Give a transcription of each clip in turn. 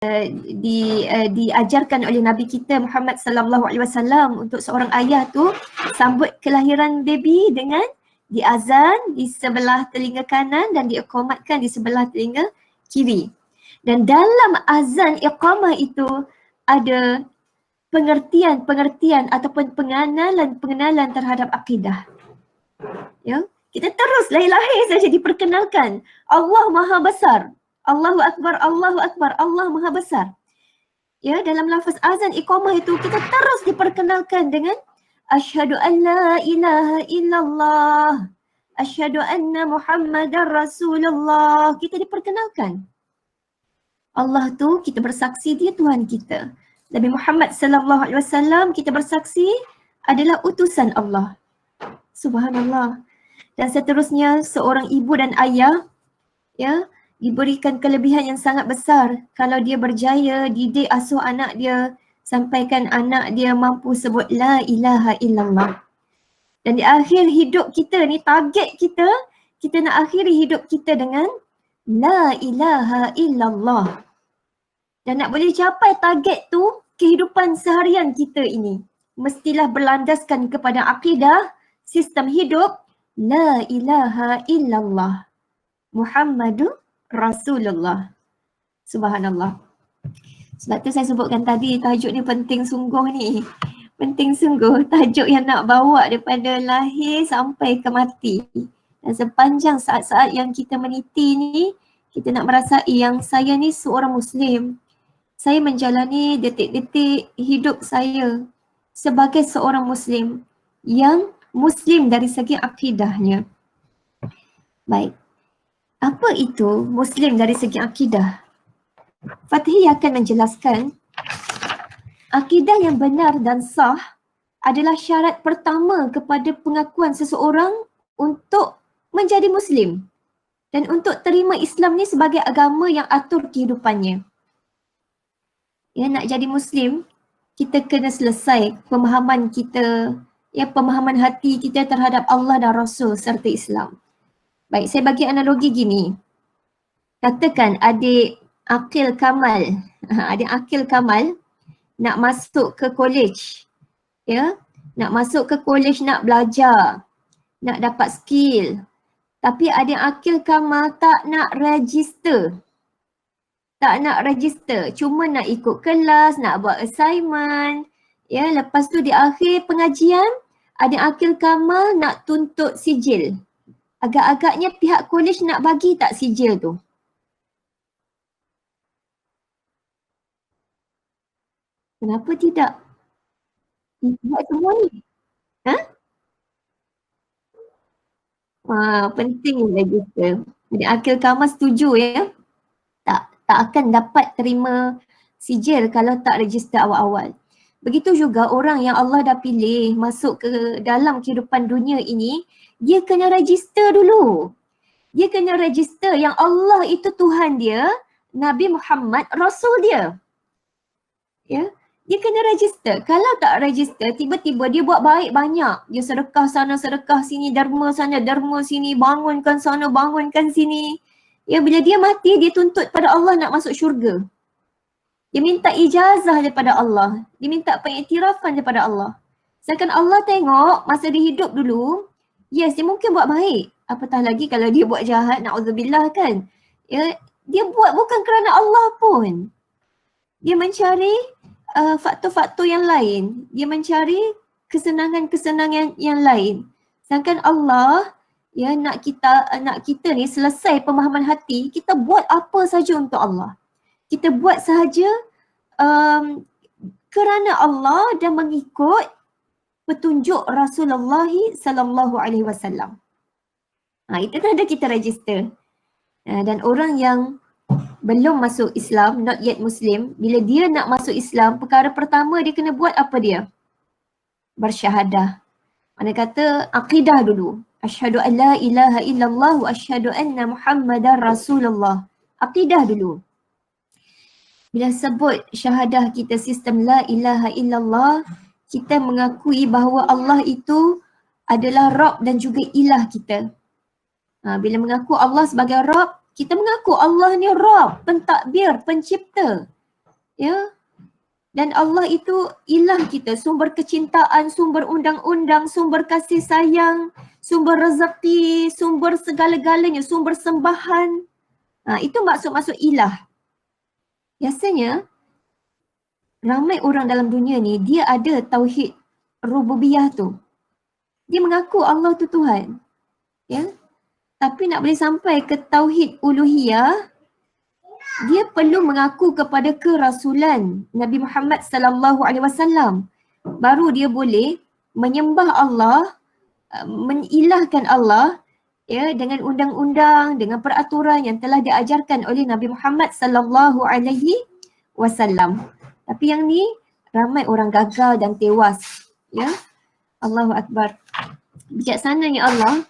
diajarkan oleh Nabi kita Muhammad sallallahu alaihi wasallam untuk seorang ayah tu sambut kelahiran baby dengan diazan di sebelah telinga kanan dan diiqamatkan di sebelah telinga kiri. Dan dalam azan iqamah itu ada pengertian ataupun pengenalan terhadap akidah. Ya, kita terus lahir-lahir saja diperkenalkan Allah Maha Besar. Allahu Akbar, Allahu Akbar, Allah Maha Besar. Ya, dalam lafaz azan iqamah itu kita terus diperkenalkan dengan asyhadu an la ilaha illallah, asyhadu anna Muhammadar Rasulullah. Kita diperkenalkan. Allah tu kita bersaksi dia Tuhan kita. Nabi Muhammad sallallahu alaihi wasallam kita bersaksi adalah utusan Allah. Subhanallah. Dan seterusnya seorang ibu dan ayah ya diberikan kelebihan yang sangat besar kalau dia berjaya didik asuh anak dia sampaikan anak dia mampu sebut la ilaha illallah. Dan di akhir hidup kita ni target kita nak akhiri hidup kita dengan la ilaha illallah. Dan nak boleh capai target tu kehidupan seharian kita ini mestilah berlandaskan kepada akidah sistem hidup la ilaha illallah Muhammadur Rasulullah. Subhanallah. Sebab tu saya sebutkan tadi tajuk ni penting sungguh ni. Penting sungguh tajuk yang nak bawa daripada lahir sampai ke mati. Dan sepanjang saat-saat yang kita meniti ni, kita nak merasai yang saya ni seorang Muslim. Saya menjalani detik-detik hidup saya sebagai seorang Muslim yang Muslim dari segi akidahnya. Baik. Apa itu Muslim dari segi akidah? Fatih akan menjelaskan akidah yang benar dan sah adalah syarat pertama kepada pengakuan seseorang untuk menjadi Muslim dan untuk terima Islam ni sebagai agama yang atur kehidupannya. Ya, nak jadi Muslim, kita kena selesai pemahaman kita, ya, pemahaman hati kita terhadap Allah dan Rasul serta Islam. Baik, saya bagi analogi gini. Katakan adik Akil Kamal, adik Akil Kamal nak masuk ke college. Ya, nak masuk ke college nak belajar, nak dapat skill. Tapi adik Akil Kamal tak nak register. Tak nak register, cuma nak ikut kelas, nak buat assignment. Ya, lepas tu di akhir pengajian, adik Akil Kamal nak tuntut sijil. Agak-agaknya pihak kolej nak bagi tak sijil tu? Kenapa tidak? Buat semua ni. Ha? Penting register. Jadi Akil Kamal setuju ya. Tak akan dapat terima sijil kalau tak register awal-awal. Begitu juga orang yang Allah dah pilih masuk ke dalam kehidupan dunia ini, dia kena register dulu. Dia kena register yang Allah itu Tuhan dia, Nabi Muhammad Rasul dia. Ya, dia kena register. Kalau tak register, tiba-tiba dia buat baik banyak. Dia sedekah sana, sedekah sini, derma sana, derma sini, bangunkan sana, bangunkan sini. Ya, bila dia mati, dia tuntut pada Allah nak masuk syurga. Dia minta ijazah daripada Allah. Dia minta pengiktirafan daripada Allah. Sedangkan Allah tengok masa dia hidup dulu, yes, dia mungkin buat baik. Apatah lagi kalau dia buat jahat, na'udzubillah kan. Ya, dia buat bukan kerana Allah pun. Dia mencari faktor-faktor yang lain. Dia mencari kesenangan-kesenangan yang lain. Sedangkan Allah ya nak kita ni selesai pemahaman hati, kita buat apa saja untuk Allah. Kita buat sahaja kerana Allah dan mengikut petunjuk Rasulullah sallallahu alaihi wasallam. Itu tanda kita register. Dan orang yang belum masuk Islam, not yet Muslim, bila dia nak masuk Islam, perkara pertama dia kena buat apa dia? Bersyahadah. Mana kata akidah dulu. Asyhadu an la ilaha illallah wa asyhadu anna Muhammadar Rasulullah. Akidah dulu. Bila sebut syahadah kita sistem la ilaha illallah, kita mengakui bahawa Allah itu adalah Rabb dan juga ilah kita. Bila mengaku Allah sebagai Rabb, kita mengaku Allah ni Rabb, pentadbir, pencipta. Ya. Dan Allah itu ilah kita, sumber kecintaan, sumber undang-undang, sumber kasih sayang, sumber rezeki, sumber segala-galanya, sumber sembahan. Itu maksud-maksud ilah. Biasanya ramai orang dalam dunia ni dia ada tauhid rububiyah tu. Dia mengaku Allah tu Tuhan. Ya. Tapi nak boleh sampai ke tauhid uluhiyah, dia perlu mengaku kepada kerasulan Nabi Muhammad sallallahu alaihi wasallam. Baru dia boleh menyembah Allah, mengilahkan Allah ya dengan undang-undang, dengan peraturan yang telah diajarkan oleh Nabi Muhammad sallallahu alaihi wasallam. Tapi yang ni ramai orang gagal dan tewas. Ya. Allahu akbar. Bijaksananya Allah.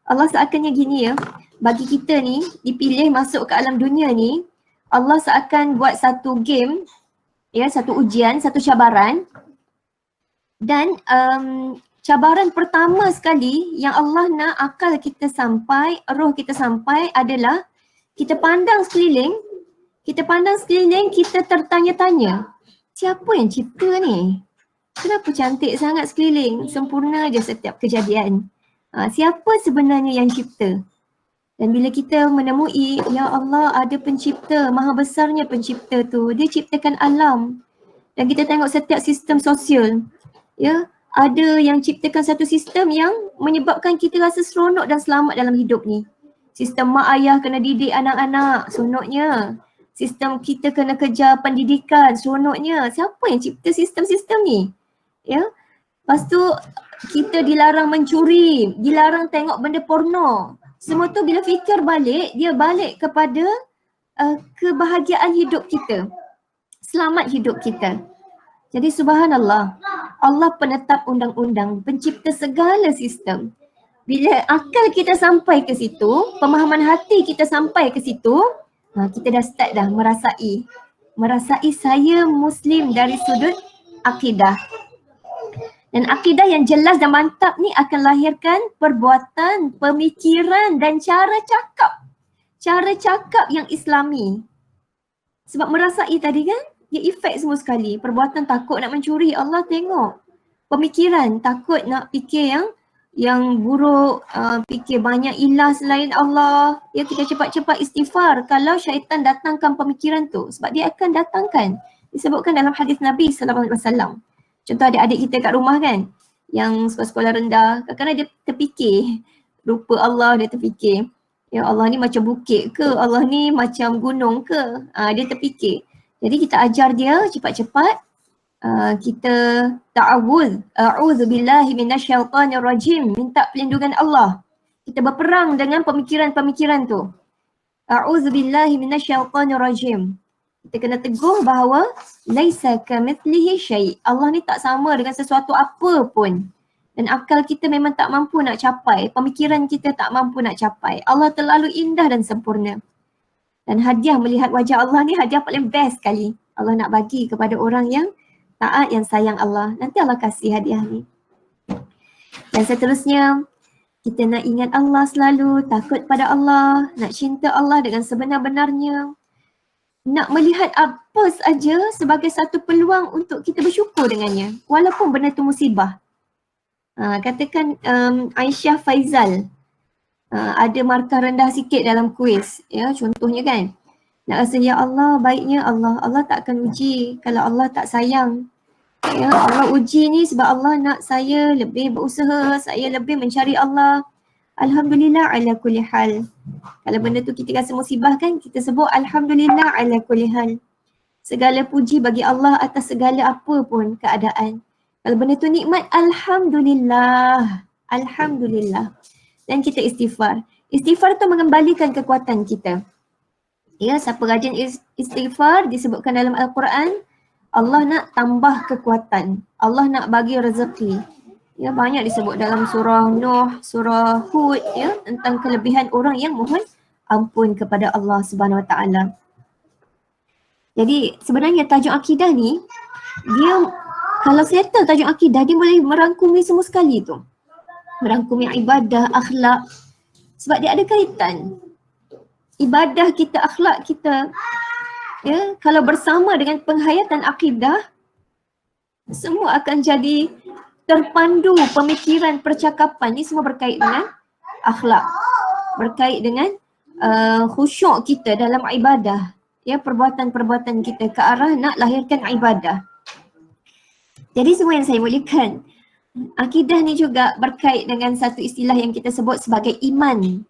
Allah seakannya gini ya, bagi kita ni dipilih masuk ke alam dunia ni, Allah seakan buat satu game, ya, satu ujian, satu cabaran. Dan cabaran pertama sekali yang Allah nak akal kita sampai, roh kita sampai adalah kita pandang sekeliling, kita tertanya-tanya, siapa yang cipta ni? Kenapa cantik sangat sekeliling? Sempurna je setiap kejadian. Siapa sebenarnya yang cipta? Dan bila kita menemui, ya Allah ada pencipta, maha besarnya pencipta tu. Dia ciptakan alam. Dan kita tengok setiap sistem sosial. Ya, ada yang ciptakan satu sistem yang menyebabkan kita rasa seronok dan selamat dalam hidup ni. Sistem mak ayah kena didik anak-anak, seronoknya. Sistem kita kena kejar pendidikan, seronoknya. Siapa yang cipta sistem-sistem ni? Ya. Lepas tu kita dilarang mencuri, dilarang tengok benda porno. Semua tu bila fikir balik, dia balik kepada kebahagiaan hidup kita. Selamat hidup kita. Jadi subhanallah, Allah penetap undang-undang, pencipta segala sistem. Bila akal kita sampai ke situ, pemahaman hati kita sampai ke situ, kita dah start dah merasai saya Muslim dari sudut akidah. Dan akidah yang jelas dan mantap ni akan lahirkan perbuatan, pemikiran dan cara cakap. Cara cakap yang Islami. Sebab merasai tadi kan, dia efek semua sekali. Perbuatan takut nak mencuri, Allah tengok. Pemikiran takut nak fikir yang buruk, fikir banyak ilah selain Allah. Ya, kita cepat-cepat istighfar kalau syaitan datangkan pemikiran tu. Sebab dia akan datangkan. Disebutkan dalam hadis Nabi SAW. Contoh adik-adik kita kat rumah kan, yang sekolah-sekolah rendah, kadang-kadang dia terfikir, rupa Allah dia terfikir, ya Allah ni macam bukit ke, Allah ni macam gunung ke, dia terfikir. Jadi kita ajar dia cepat-cepat, kita ta'awudz, a'udzubillahi minasyaitonirrajim, minta perlindungan Allah. Kita berperang dengan pemikiran-pemikiran tu. A'udzubillahi minasyaitonirrajim. Kita kena teguh bahawa laisa kamitslihi syai'. Allah ni tak sama dengan sesuatu apa pun. Dan akal kita memang tak mampu nak capai, pemikiran kita tak mampu nak capai. Allah terlalu indah dan sempurna. Dan hadiah melihat wajah Allah ni hadiah paling best sekali. Allah nak bagi kepada orang yang taat, yang sayang Allah. Nanti Allah kasih hadiah ni. Dan seterusnya, kita nak ingat Allah selalu, takut pada Allah, nak cinta Allah dengan sebenar-benarnya. Nak melihat apa saja sebagai satu peluang untuk kita bersyukur dengannya. Walaupun benda tu musibah. Katakan Aisyah Faizal ada markah rendah sikit dalam kuis. Ya, contohnya kan. Nak rasa ya Allah baiknya Allah. Allah tak akan uji kalau Allah tak sayang. Ya, Allah uji ni sebab Allah nak saya lebih berusaha, saya lebih mencari Allah. Alhamdulillah ala kulli hal. Kalau benda tu kita rasa musibah kan, kita sebut Alhamdulillah ala kulli hal. Segala puji bagi Allah atas segala apa pun keadaan. Kalau benda tu nikmat, Alhamdulillah. Alhamdulillah. Dan kita istighfar. Istighfar tu mengembalikan kekuatan kita. Ya, siapa rajin istighfar disebutkan dalam Al-Quran, Allah nak tambah kekuatan. Allah nak bagi rezeki. Ya, banyak disebut dalam surah Nuh, surah Hud ya, tentang kelebihan orang yang mohon ampun kepada Allah Subhanahu Wa Taala. Jadi sebenarnya tajuk akidah ni, dia kalau settle tajuk akidah, dia boleh merangkumi semua sekali tu. Merangkumi ibadah, akhlak. Sebab dia ada kaitan. Ibadah kita, akhlak kita, Ya, kalau bersama dengan penghayatan akidah, semua akan jadi terpandu pemikiran, percakapan ni semua berkait dengan akhlak, berkait dengan khusyuk kita dalam ibadah, ya, perbuatan-perbuatan kita ke arah nak lahirkan ibadah. Jadi semua yang saya muliakan, akidah ni juga berkait dengan satu istilah yang kita sebut sebagai iman.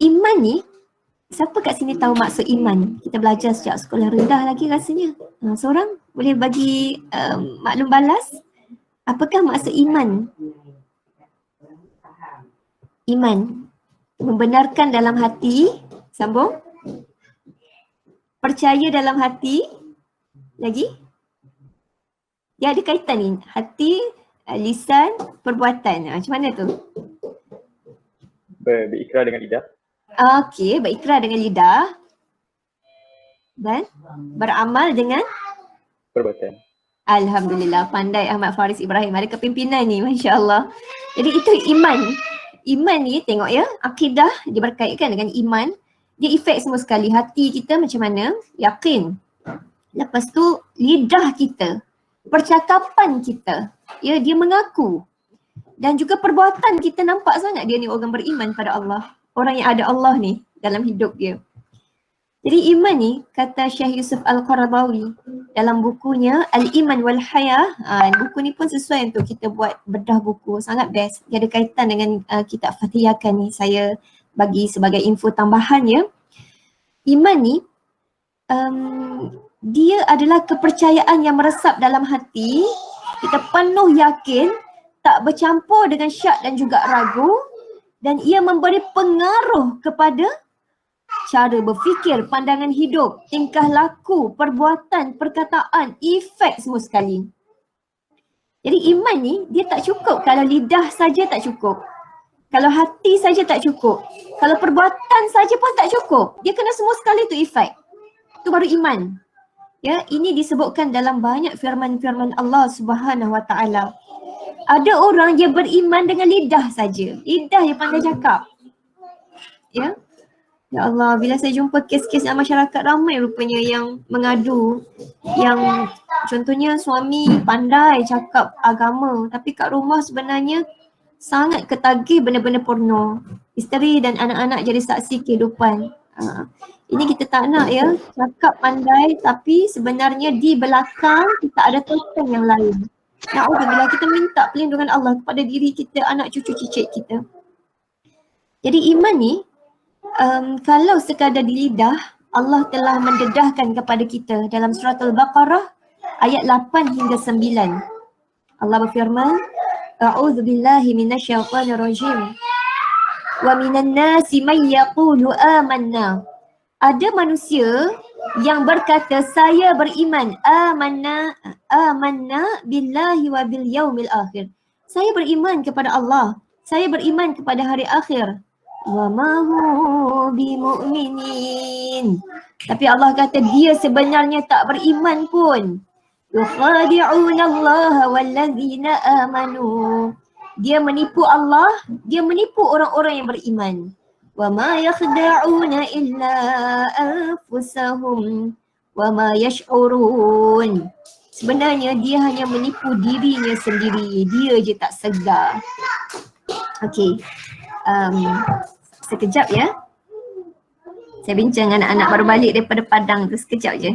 Iman ni, siapa kat sini tahu maksud iman? Kita belajar sejak sekolah rendah lagi rasanya. Seorang boleh bagi maklum balas? Apakah maksud iman? Iman, membenarkan dalam hati, sambung. Percaya dalam hati, lagi? Dia ada kaitan ni, hati, lisan, perbuatan. Macam mana tu? Berikrar dengan lidah. Okey, berikrar dengan lidah dan beramal dengan perbuatan. Alhamdulillah, pandai Ahmad Faris Ibrahim. Ada kepimpinan ni, Masya Allah. Jadi itu iman. Iman ni tengok ya, akidah dia berkaitkan dengan iman. Dia efek semua sekali. Hati kita macam mana? Yakin. Lepas tu lidah kita, percakapan kita, ya, dia mengaku. Dan juga perbuatan kita, nampak sangat dia ni orang beriman pada Allah. Orang yang ada Allah ni dalam hidup dia. Jadi iman ni, kata Syekh Yusuf Al-Qaradawi dalam bukunya Al-Iman wal Haya, buku ni pun sesuai untuk kita buat bedah buku, sangat best. Dia ada kaitan dengan kitab Fatihahkan ni, saya bagi sebagai info tambahan ya. Iman ni, dia adalah kepercayaan yang meresap dalam hati, kita penuh yakin, tak bercampur dengan syak dan juga ragu, dan ia memberi pengaruh kepada cara berfikir, pandangan hidup, tingkah laku, perbuatan, perkataan, efek semua sekali. Jadi iman ni dia tak cukup kalau lidah saja tak cukup. Kalau hati saja tak cukup. Kalau perbuatan saja pun tak cukup. Dia kena semua sekali tu efek. Itu baru iman. Ya, ini disebutkan dalam banyak firman-firman Allah Subhanahu Wa Taala. Ada orang dia beriman dengan lidah saja. Lidah dia pandai cakap. Ya. Ya Allah, bila saya jumpa kes-kes dalam masyarakat, ramai rupanya yang mengadu. Yang contohnya suami pandai cakap agama tapi kat rumah sebenarnya sangat ketagih benda-benda porno. Isteri dan anak-anak jadi saksi kehidupan. Ini kita tak nak ya, cakap pandai tapi sebenarnya di belakang kita ada tujuan yang lain. Na'udzubillah, kita minta perlindungan Allah kepada diri kita, anak cucu cicit kita. Jadi iman ni, kalau sekadar di lidah, Allah telah mendedahkan kepada kita dalam surat Al-Baqarah ayat 8 hingga 9. Allah berfirman, A'udzubillahi minasyaitonirrajim. Wa minan nasi may yaqulu amanna. Ada manusia yang berkata saya beriman, amanna billahi wa bil yaumil akhir. Saya beriman kepada Allah, saya beriman kepada hari akhir. Wa ma hu bimu'minin. Tapi Allah kata dia sebenarnya tak beriman pun. Yukhadi'una Allah wallazina amanu. Dia menipu Allah, dia menipu orang-orang yang beriman. Wa ma yakhda'una illa anfusahum wa ma yash'urun. Sebenarnya dia hanya menipu dirinya sendiri, dia je tak sedar. Okey. Sekejap ya. Saya bincang dengan anak-anak baru balik daripada Padang tu, sekejap je.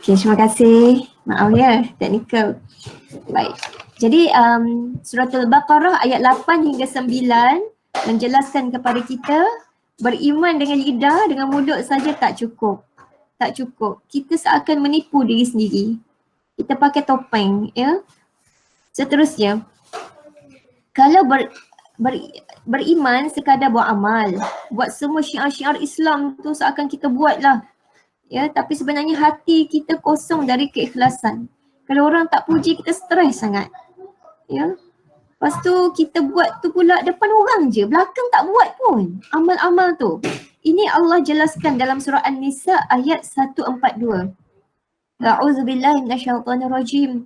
Okay, terima kasih. Maaf ya, teknikal. Baik. Jadi surah Al-Baqarah ayat 8 hingga 9 menjelaskan kepada kita beriman dengan lidah, dengan mulut saja tak cukup. Tak cukup. Kita seakan menipu diri sendiri. Kita pakai topeng, ya. Seterusnya, kalau beriman sekadar buat amal, buat semua syiar-syiar Islam tu seakan kita buatlah. Ya, tapi sebenarnya hati kita kosong dari keikhlasan. Kalau orang tak puji kita stres sangat. Ya. Lepas tu kita buat tu pula depan orang je, belakang tak buat pun amal-amal tu. Ini Allah jelaskan dalam surah An-Nisa ayat 142. A'udzubillahi minasyaitonirrajim.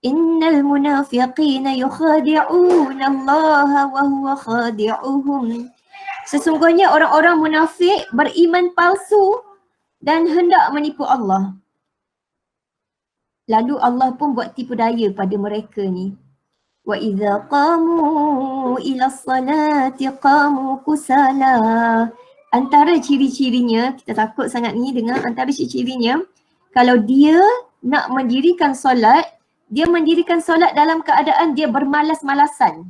Innal munafiqina yukhadi'una Allah wa huwa khadi'uhum. Sesungguhnya orang-orang munafik beriman palsu dan hendak menipu Allah. Lalu Allah pun buat tipu daya pada mereka ni. Wa idza qamu ila salati qamu kusala. Antara ciri-cirinya, kita takut sangat ni dengan antara ciri-cirinya, kalau dia nak mendirikan solat, dia mendirikan solat dalam keadaan dia bermalas-malasan.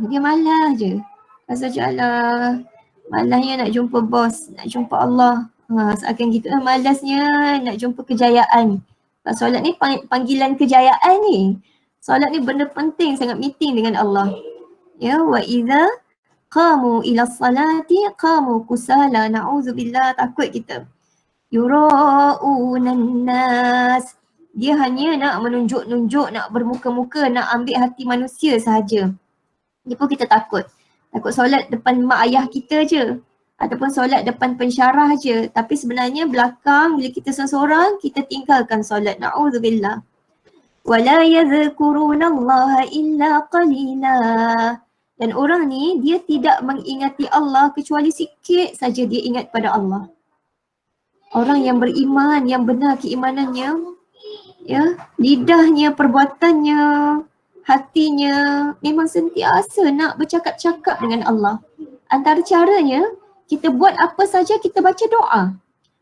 Dia malas je. Rasa alah, malasnya nak jumpa bos, nak jumpa Allah. Seakan gitu malasnya nak jumpa kejayaan. Solat ni panggilan kejayaan ni. Solat ni benda penting sangat, meeting dengan Allah. Ya, wa idza qamu ila salati qamu kusala. Na'udzubillah, takut kita. Yura'unan nas. Dia hanya nak menunjuk-nunjuk, nak bermuka-muka, nak ambil hati manusia sahaja. Dia pun kita takut. Takut solat depan mak ayah kita je. Ataupun solat depan pensyarah je. Tapi sebenarnya belakang bila kita seorang, kita tinggalkan solat. Na'udzubillah. وَلَا يَذْكُرُونَ اللَّهَ إِلَّا قَلِيلًا. Dan orang ni, dia tidak mengingati Allah kecuali sikit saja dia ingat pada Allah. Orang yang beriman, yang benar keimanannya, ya, lidahnya, perbuatannya, hatinya memang sentiasa nak bercakap-cakap dengan Allah. Antara caranya, kita buat apa saja, kita baca doa.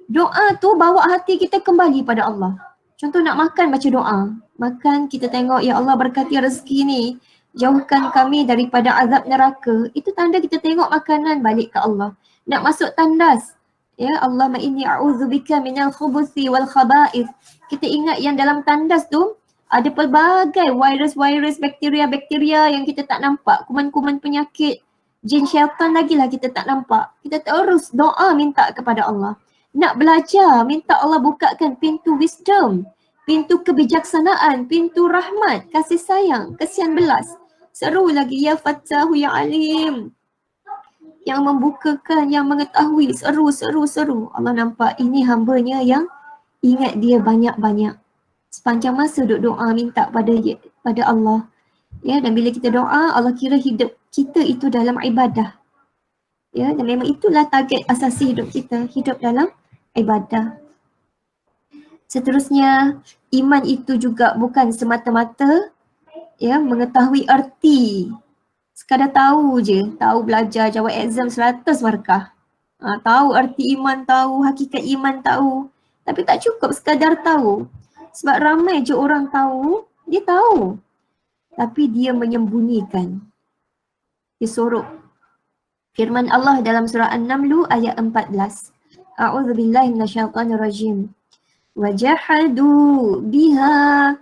Doa tu bawa hati kita kembali pada Allah. Contoh nak makan, baca doa. Makan, kita tengok, ya Allah berkati rezeki ni. Jauhkan kami daripada azab neraka. Itu tanda kita tengok makanan balik ke Allah. Nak masuk tandas, ya Allahumma inni a'udzubika minal khubuthi wal khaba'ith. Kita ingat yang dalam tandas tu ada pelbagai virus-virus, bakteria-bakteria yang kita tak nampak. Kuman-kuman penyakit, jin syaitan lagi lah kita tak nampak. Kita terus doa minta kepada Allah. Nak belajar, minta Allah bukakan pintu wisdom, pintu kebijaksanaan, pintu rahmat, kasih sayang, kesian belas. Seru lagi, ya Fattahu ya Alim. Yang membukakan, yang mengetahui, seru. Allah nampak ini hambanya yang ingat dia banyak-banyak. Sepanjang masa duduk doa minta pada Allah. Ya, dan bila kita doa, Allah kira hidup kita itu dalam ibadah. Ya, dan memang itulah target asasi hidup kita, hidup dalam ibadah. Seterusnya, iman itu juga bukan semata-mata ya mengetahui erti. Sekadar tahu je, tahu belajar jawab exam 100 markah. Tahu erti iman, tahu hakikat iman, tahu. Tapi tak cukup sekadar tahu. Sebab ramai je orang tahu, dia tahu. Tapi dia menyembunyikan. Dia sorok. Firman Allah dalam surah An-Naml ayat 14. A'udzubillahi minasyaitonirrajim. Wajahadu biha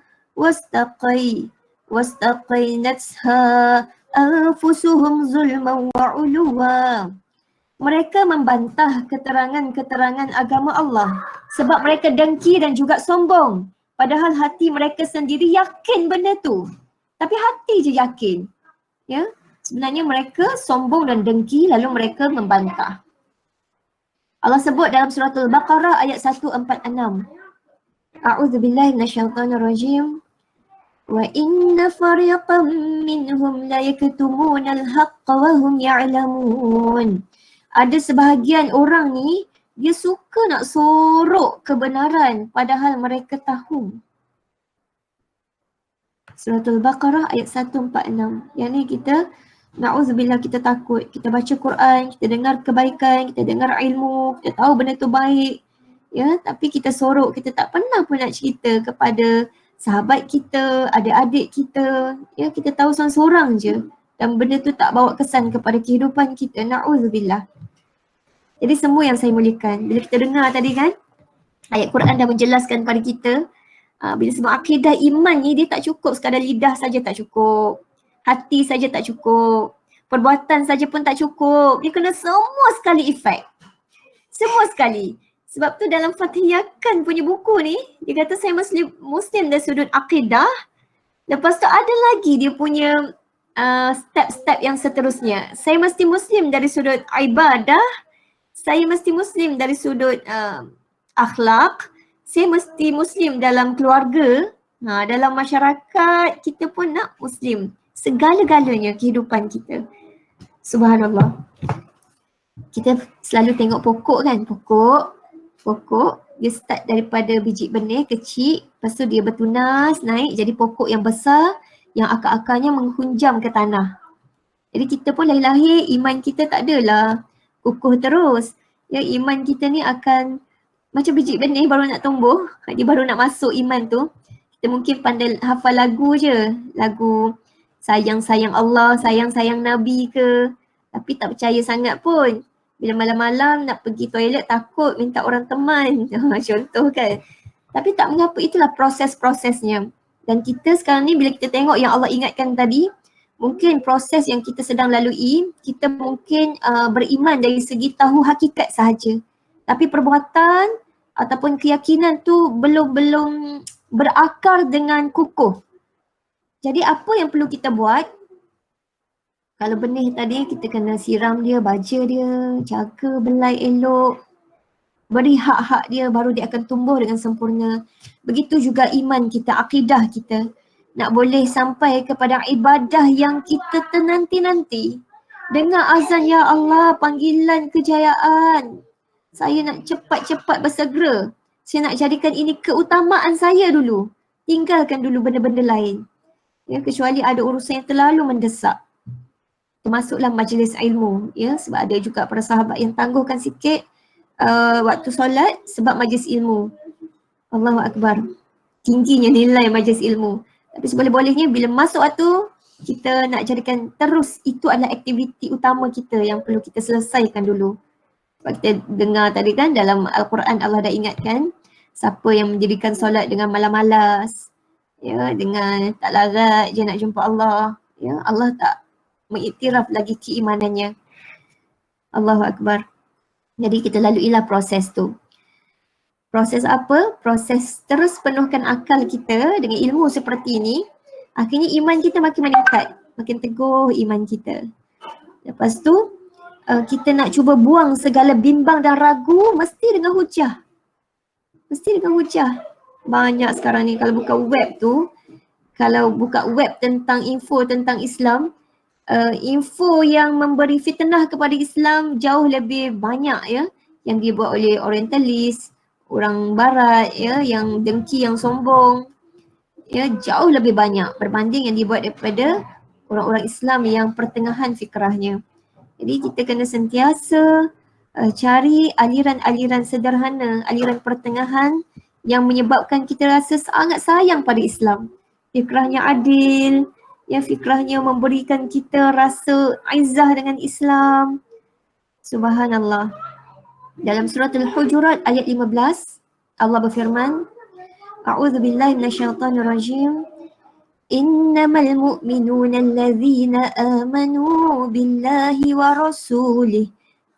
wastaqainatha anfusuhum zulman wa uluwa. Mereka membantah keterangan-keterangan agama Allah sebab mereka dengki dan juga sombong. Padahal hati mereka sendiri yakin benda tu. Tapi hati je yakin. Ya, sebenarnya mereka sombong dan dengki lalu mereka membantah. Allah sebut dalam surah Al-Baqarah ayat 146. A'udzubillahi minasyaitonirrajim. Wa inna fariqam minhum la yaktumuna al-haqqa wa hum ya'lamun. Ada sebahagian orang ni dia suka nak sorok kebenaran padahal mereka tahu. Surah Al-Baqarah ayat 146. Yang ni kita, na'udzubillah, kita takut. Kita baca Quran, kita dengar kebaikan, kita dengar ilmu, kita tahu benda tu baik. Ya, tapi kita sorok, kita tak pernah pun nak cerita kepada sahabat kita, adik-adik kita. Ya, kita tahu seorang-seorang je. Dan benda tu tak bawa kesan kepada kehidupan kita. Na'udzubillah. Jadi semua yang saya muliakan, bila kita dengar tadi kan, ayat Quran dah menjelaskan kepada kita, bila sebut akidah iman ni dia tak cukup sekadar lidah saja tak cukup. Hati saja tak cukup. Perbuatan saja pun tak cukup. Dia kena semua sekali efek. Semua sekali. Sebab tu dalam Fatih Yakan punya buku ni, dia kata saya Muslim dari sudut akidah. Lepas tu ada lagi dia punya step-step yang seterusnya. Saya mesti Muslim dari sudut ibadah. saya mesti Muslim dari sudut akhlak, saya mesti Muslim dalam keluarga, dalam masyarakat kita pun nak Muslim. Segala-galanya kehidupan kita. Subhanallah. Kita selalu tengok pokok kan, pokok dia start daripada biji benih kecil, lepas tu dia bertunas naik jadi pokok yang besar yang akar-akarnya menghunjam ke tanah. Jadi kita pun lahir-lahir iman kita tak adalah kukuh terus. Ya, iman kita ni akan macam biji benih baru nak tumbuh, dia baru nak masuk iman tu. Kita mungkin pandai hafal lagu je, lagu sayang-sayang Allah, sayang-sayang Nabi ke, tapi tak percaya sangat pun. Bila malam-malam nak pergi toilet takut minta orang teman, contoh kan. Tapi tak mengapa, itulah proses-prosesnya. Dan kita sekarang ni bila kita tengok yang Allah ingatkan tadi, mungkin proses yang kita sedang lalui, kita mungkin beriman dari segi tahu hakikat sahaja. Tapi perbuatan ataupun keyakinan tu belum berakar dengan kukuh. Jadi apa yang perlu kita buat? Kalau benih tadi kita kena siram dia, baja dia, jaga belai elok, beri hak-hak dia baru dia akan tumbuh dengan sempurna. Begitu juga iman kita, akidah kita. Nak boleh sampai kepada ibadah yang kita tenanti-nanti. Dengar azan, ya Allah, panggilan kejayaan. Saya nak cepat-cepat bersegera. Saya nak jadikan ini keutamaan saya dulu. Tinggalkan dulu benda-benda lain. Ya, kecuali ada urusan yang terlalu mendesak. Termasuklah majlis ilmu. Ya, sebab ada juga para sahabat yang tangguhkan sikit waktu solat sebab majlis ilmu. Allahu Akbar. Tingginya nilai majlis ilmu. Tapi seboleh-bolehnya bila masuk waktu, kita nak jadikan terus itu adalah aktiviti utama kita yang perlu kita selesaikan dulu. Sebab kita dengar tadi kan dalam Al-Quran Allah dah ingatkan, siapa yang mendirikan solat dengan malas-malas, ya, dengan tak larat je nak jumpa Allah, ya, Allah tak mengiktiraf lagi keimanannya. Allahu Akbar. Jadi kita laluilah proses tu. Proses apa? Proses terus penuhkan akal kita dengan ilmu seperti ini. Akhirnya iman kita makin meningkat, makin teguh iman kita. Lepas tu kita nak cuba buang segala bimbang dan ragu mesti dengan hujah. Mesti dengan hujah. Banyak sekarang ni kalau buka web tu, kalau buka web tentang info tentang Islam, info yang memberi fitnah kepada Islam jauh lebih banyak ya, yang dibuat oleh orientalis, orang barat ya, yang dengki, yang sombong ya, jauh lebih banyak berbanding yang dibuat daripada orang-orang Islam yang pertengahan fikrahnya. Jadi kita kena sentiasa cari aliran-aliran sederhana, aliran pertengahan yang menyebabkan kita rasa sangat sayang pada Islam. Fikrahnya adil, ya, fikrahnya memberikan kita rasa izzah dengan Islam. Subhanallah. Dalam surah Al-Hujurat ayat 15, Allah berfirman, A'udzubillahi minasyaitonirrajim. Innamal mu'minuna allazina amanu billahi wa rasulih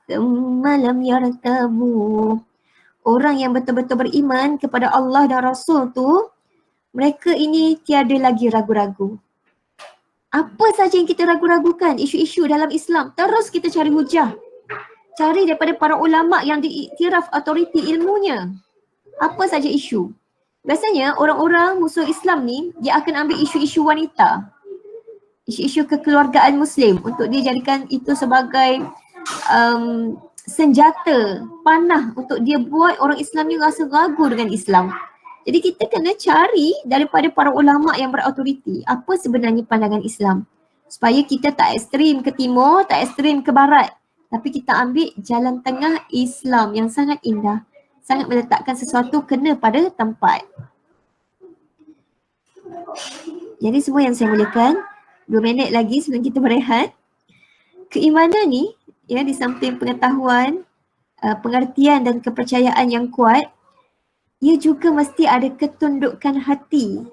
thumma lam yartabu. Orang yang betul-betul beriman kepada Allah dan Rasul tu, mereka ini tiada lagi ragu-ragu. Apa saja yang kita ragu-ragukan, isu-isu dalam Islam, terus kita cari hujah. Cari daripada para ulama yang diiktiraf autoriti ilmunya. Apa saja isu. Biasanya orang-orang musuh Islam ni, dia akan ambil isu-isu wanita. Isu-isu kekeluargaan Muslim untuk dia jadikan itu sebagai senjata, panah untuk dia buat orang Islam ni rasa ragu dengan Islam. Jadi kita kena cari daripada para ulama yang berautoriti apa sebenarnya pandangan Islam. Supaya kita tak ekstrim ke timur, tak ekstrim ke barat. Tapi kita ambil jalan tengah Islam yang sangat indah. Sangat meletakkan sesuatu kena pada tempat. Jadi semua yang saya mulakan, 2 minit lagi sebelum kita berehat. Keimanan ni, ya, di samping pengetahuan, pengertian dan kepercayaan yang kuat, ia juga mesti ada ketundukan hati,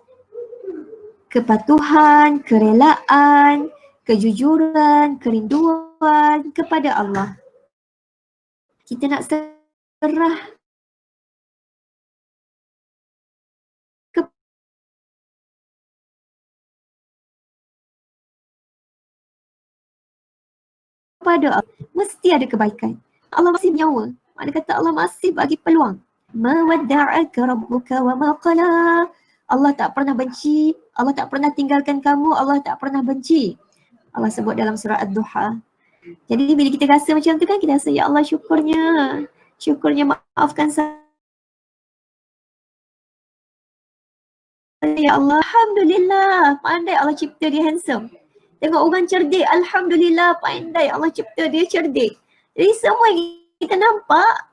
kepatuhan, kerelaan, kejujuran, kerinduan kepada Allah. Kita nak serah kepada Allah, mesti ada kebaikan. Allah masih nyawa. Makna kata Allah masih bagi peluang. Mawadda'aka rabbuka wa ma qala. Allah tak pernah benci, Allah tak pernah tinggalkan kamu, Allah tak pernah benci. Allah sebut dalam surah Ad-Duha. Jadi bila kita rasa macam tu kan, kita rasa ya Allah syukurnya. Syukurnya maafkan saya ya Allah. Alhamdulillah, pandai Allah cipta dia handsome. Tengok orang cerdik, Alhamdulillah pandai Allah cipta dia cerdik. Jadi semua yang kita nampak,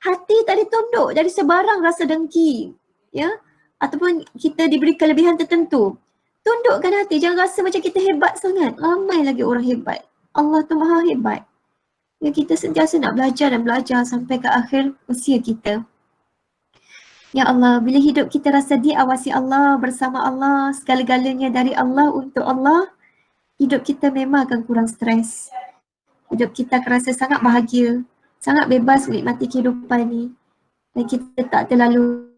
hati tak ditunduk dari sebarang rasa dengki, ya, ataupun kita diberi kelebihan tertentu. Tundukkan hati, jangan rasa macam kita hebat sangat. Ramai lagi orang hebat. Allah tu maha hebat. Ya, kita sentiasa nak belajar dan belajar sampai ke akhir usia kita. Ya Allah, bila hidup kita rasa diawasi Allah, bersama Allah, segala-galanya dari Allah untuk Allah, hidup kita memang akan kurang stres. Hidup kita akan rasa sangat bahagia, sangat bebas menikmati kehidupan ni. Dan kita tak terlalu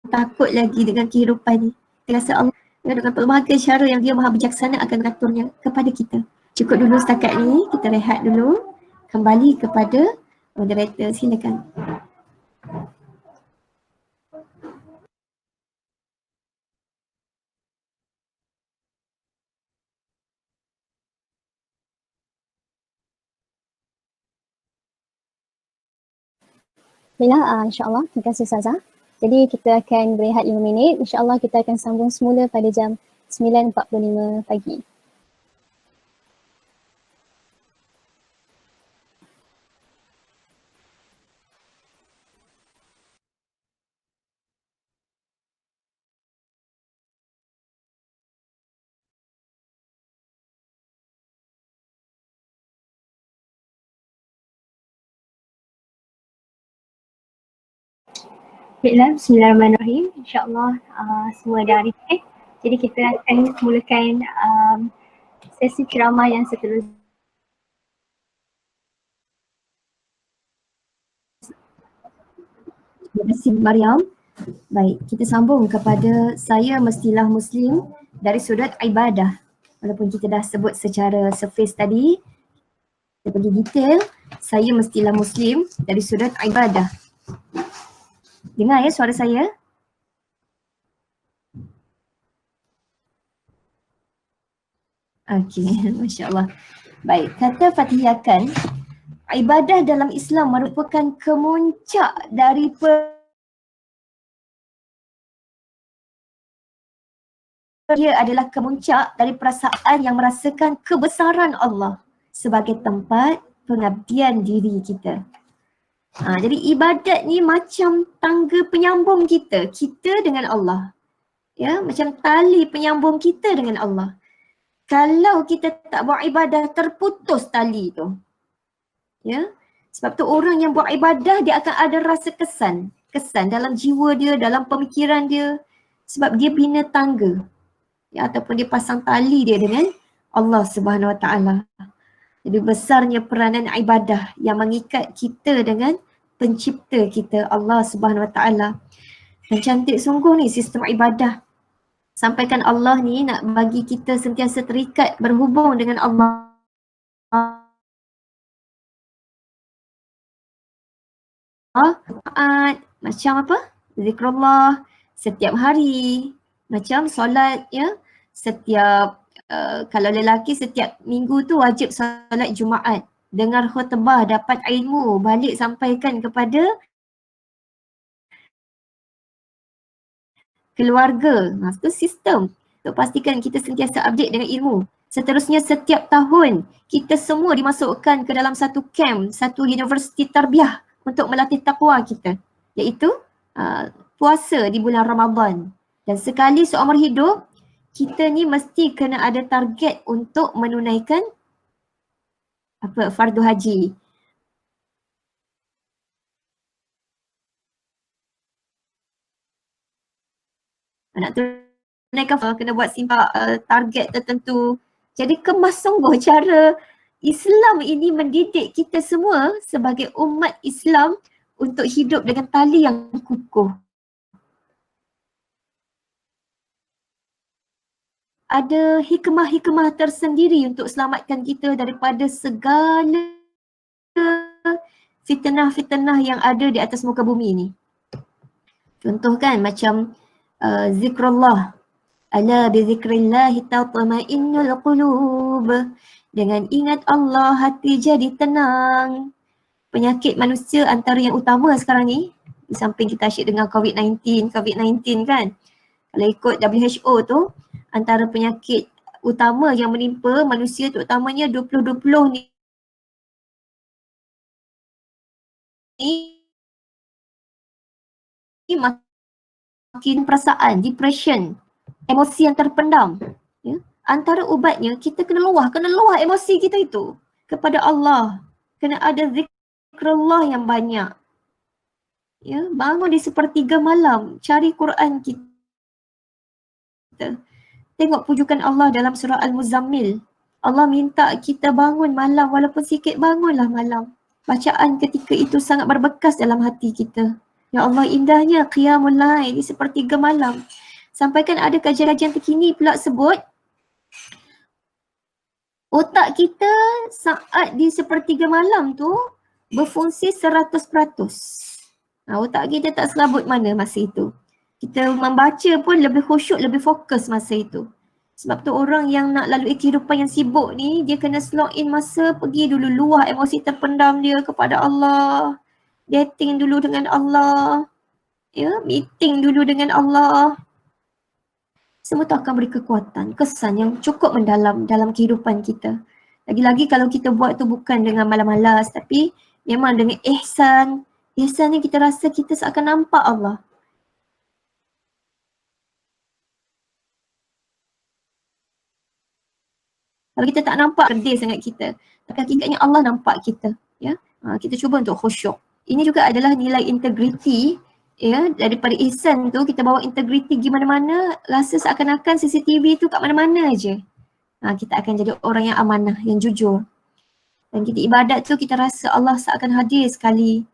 takut lagi dengan kehidupan ni. Kita rasa Allah dengan pelbagai cara yang dia maha bijaksana akan mengaturnya kepada kita. Cukup dulu setakat ni, kita rehat dulu. Kembali kepada moderator, silakan. Baiklah, insyaAllah. Terima kasih Ustazah. Jadi kita akan berehat 5 minit. InsyaAllah kita akan sambung semula pada jam 9.45 pagi. Baiklah, bismillahirrahmanirrahim. InsyaAllah semua dah ready. Jadi kita akan mulakan sesi ceramah yang seterusnya. Terima kasih Mariam. Baik, kita sambung kepada saya mestilah Muslim dari sudut ibadah. Walaupun kita dah sebut secara surface tadi, kita pergi detail, saya mestilah Muslim dari sudut ibadah. Dengar ya suara saya? Okey, Masya Allah. Baik, kata Fatihakan, ibadah dalam Islam merupakan kemuncak dari dia adalah kemuncak dari perasaan yang merasakan kebesaran Allah sebagai tempat pengabdian diri kita. Jadi ibadat ni macam tangga penyambung kita dengan Allah. Ya, macam tali penyambung kita dengan Allah. Kalau kita tak buat ibadah, terputus tali tu. Ya, sebab tu orang yang buat ibadah dia akan ada rasa kesan dalam jiwa dia, dalam pemikiran dia, sebab dia bina tangga. Ya, ataupun dia pasang tali dia dengan Allah Subhanahu Wa Taala. Jadi besarnya peranan ibadah yang mengikat kita dengan pencipta kita Allah Subhanahu Wa Taala. Dan cantik sungguh ni sistem ibadah. Sampaikan Allah ni nak bagi kita sentiasa terikat berhubung dengan Allah. Macam apa? Zikrullah setiap hari. Macam solat ya. Setiap kalau lelaki setiap minggu tu wajib solat Jumaat. Dengar khutbah, dapat ilmu, balik sampaikan kepada keluarga. Itu sistem untuk pastikan kita sentiasa update dengan ilmu. Seterusnya setiap tahun kita semua dimasukkan ke dalam satu camp, satu universiti tarbiyah untuk melatih takwa kita, iaitu puasa di bulan Ramadan. Dan sekali seumur hidup, kita ni mesti kena ada target untuk menunaikan fardu haji. Nak tunaikan kena buat target tertentu. Jadi kemas sungguh cara Islam ini mendidik kita semua sebagai umat Islam untuk hidup dengan tali yang kukuh. ada hikmah-hikmah tersendiri untuk selamatkan kita daripada segala fitnah-fitnah yang ada di atas muka bumi ini. Contoh kan macam zikrullah. Ala bi zikrillahi tatma'innul qulub. Dengan ingat Allah hati jadi tenang. Penyakit manusia antara yang utama sekarang ni, di samping kita asyik dengan COVID-19 kan. Kalau ikut WHO tu, antara penyakit utama yang menimpa manusia terutamanya 2020 ni makin perasaan, depression, emosi yang terpendam. Ya. Antara ubatnya kita kena luah emosi kita itu kepada Allah. Kena ada zikrullah yang banyak. Ya, bangun di sepertiga malam, cari Quran kita. Tengok pujukan Allah dalam surah Al-Muzammil. Allah minta kita bangun malam, walaupun sikit bangunlah malam. Bacaan ketika itu sangat berbekas dalam hati kita. Ya Allah, indahnya qiyamul lail di sepertiga malam. Sampaikan ada kajian-kajian terkini pula sebut otak kita saat di sepertiga malam tu berfungsi 100%. Otak kita tak selabut mana masa itu. Kita membaca pun lebih khusyuk, lebih fokus masa itu. Sebab tu orang yang nak lalui kehidupan yang sibuk ni, dia kena slot in masa pergi dulu luah emosi terpendam dia kepada Allah. Dating dulu dengan Allah. Ya, meeting dulu dengan Allah. Semua tu akan beri kekuatan, kesan yang cukup mendalam dalam kehidupan kita. Lagi-lagi kalau kita buat tu bukan dengan malas-malas, tapi memang dengan ihsan. Ihsan ni kita rasa kita seakan nampak Allah. Kalau kita tak nampak, kerdil sangat kita. Tapi hakikatnya Allah nampak kita. Ya, kita cuba untuk khusyuk. Ini juga adalah nilai integriti. Ya, daripada ihsan tu kita bawa integriti pergi mana-mana, rasa seakan-akan CCTV tu kat mana-mana aje. Kita akan jadi orang yang amanah, yang jujur. Dan kita ibadat tu kita rasa Allah seakan hadir sekali.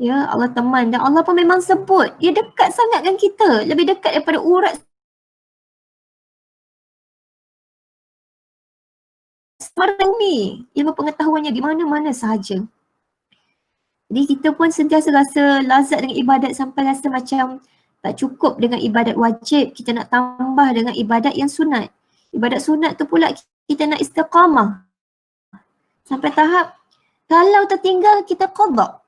Ya, Allah teman, dan Allah pun memang sebut. Dia dekat sangat dengan kita, lebih dekat daripada urat sekarang ni. Ilmu pengetahuannya di mana-mana sahaja. Jadi kita pun sentiasa rasa lazat dengan ibadat sampai rasa macam tak cukup dengan ibadat wajib. Kita nak tambah dengan ibadat yang sunat. Ibadat sunat tu pula kita nak istiqamah. Sampai tahap kalau tertinggal kita qadha.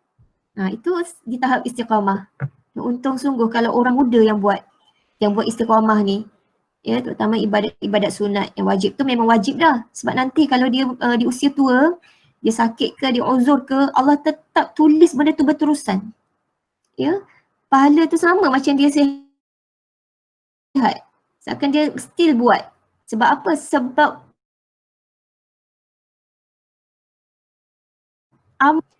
Itu di tahap istiqamah. Untung sungguh kalau orang muda yang buat istiqamah ni. Ya, terutama ibadat sunat yang wajib tu memang wajib dah. Sebab nanti kalau dia di usia tua, dia sakit ke, dia uzur ke, Allah tetap tulis benda tu berterusan. Ya, pahala tu sama macam dia sihat. Seakan dia still buat. Sebab apa? Sebab